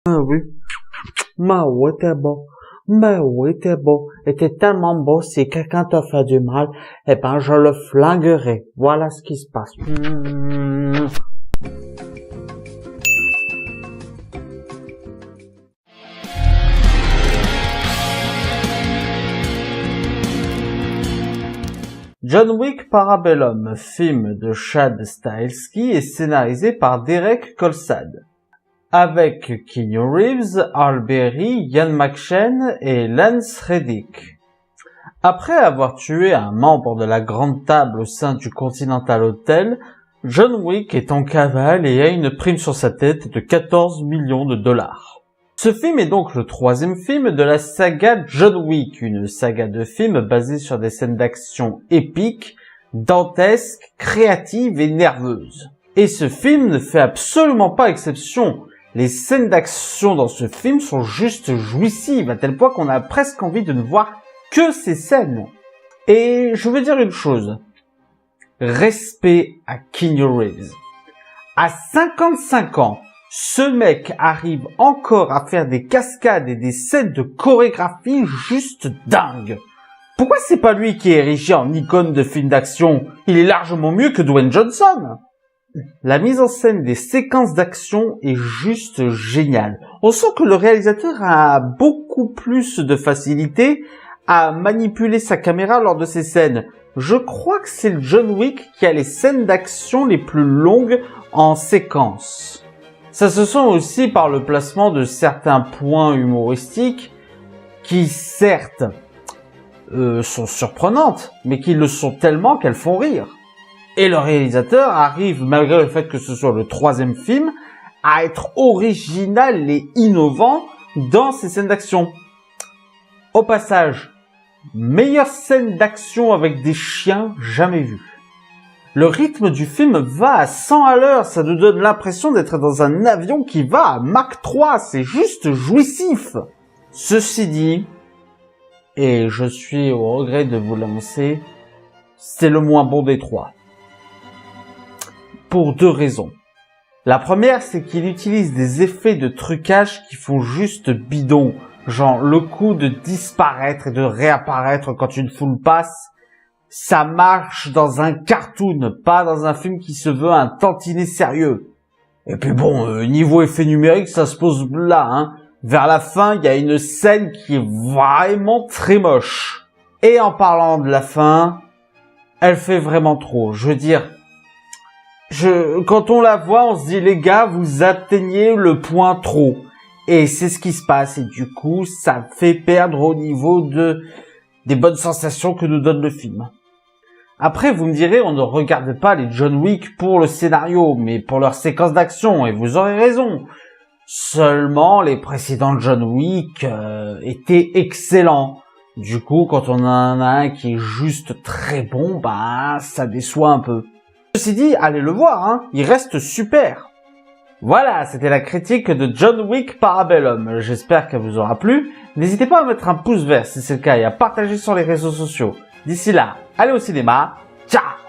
Ah oui. Mais oui, t'es beau. Mais oui, t'es beau. Et t'es tellement beau, si quelqu'un te fait du mal, eh ben, je le flinguerai. Voilà ce qui se passe. John Wick Parabellum, film de Chad Stahelski et scénarisé par Derek Kolstad. Avec Keanu Reeves, Halle Berry, Ian McShane et Lance Reddick. Après avoir tué un membre de la Grande Table au sein du Continental Hotel, John Wick est en cavale et a une prime sur sa tête de 14 millions de dollars. Ce film est donc le troisième film de la saga John Wick, une saga de films basée sur des scènes d'action épiques, dantesques, créatives et nerveuses. Et ce film ne fait absolument pas exception. Les scènes d'action dans ce film sont juste jouissives, à tel point qu'on a presque envie de ne voir que ces scènes. Et je veux dire une chose. Respect à Keanu Reeves. À 55 ans, ce mec arrive encore à faire des cascades et des scènes de chorégraphie juste dingues. Pourquoi c'est pas lui qui est érigé en icône de film d'action? Il est largement mieux que Dwayne Johnson. La mise en scène des séquences d'action est juste géniale. On sent que le réalisateur a beaucoup plus de facilité à manipuler sa caméra lors de ces scènes. Je crois que c'est le John Wick qui a les scènes d'action les plus longues en séquence. Ça se sent aussi par le placement de certains points humoristiques qui, certes, sont surprenantes, mais qui le sont tellement qu'elles font rire. Et le réalisateur arrive, malgré le fait que ce soit le troisième film, à être original et innovant dans ses scènes d'action. Au passage, meilleure scène d'action avec des chiens jamais vue. Le rythme du film va à 100 à l'heure, ça nous donne l'impression d'être dans un avion qui va à Mach 3, c'est juste jouissif. Ceci dit, et je suis au regret de vous l'annoncer, c'est le moins bon des trois. Pour deux raisons. La première, c'est qu'il utilise des effets de trucage qui font juste bidon. Genre, le coup de disparaître et de réapparaître quand une foule passe, ça marche dans un cartoon, pas dans un film qui se veut un tantinet sérieux. Et puis bon, niveau effet numérique, ça se pose là, hein. Vers la fin, il y a une scène qui est vraiment très moche. Et en parlant de la fin, elle fait vraiment trop. Je veux dire, quand on la voit, on se dit, les gars, vous atteignez le point trop. Et c'est ce qui se passe. Et du coup, ça fait perdre au niveau des bonnes sensations que nous donne le film. Après, vous me direz, on ne regarde pas les John Wick pour le scénario, mais pour leur séquence d'action. Et vous aurez raison. Seulement, les précédents John Wick étaient excellents. Du coup, quand on en a un qui est juste très bon, bah, ça déçoit un peu. Ceci dit, allez le voir, hein, il reste super. Voilà, c'était la critique de John Wick Parabellum. J'espère qu'elle vous aura plu. N'hésitez pas à mettre un pouce vert si c'est le cas et à partager sur les réseaux sociaux. D'ici là, allez au cinéma. Ciao!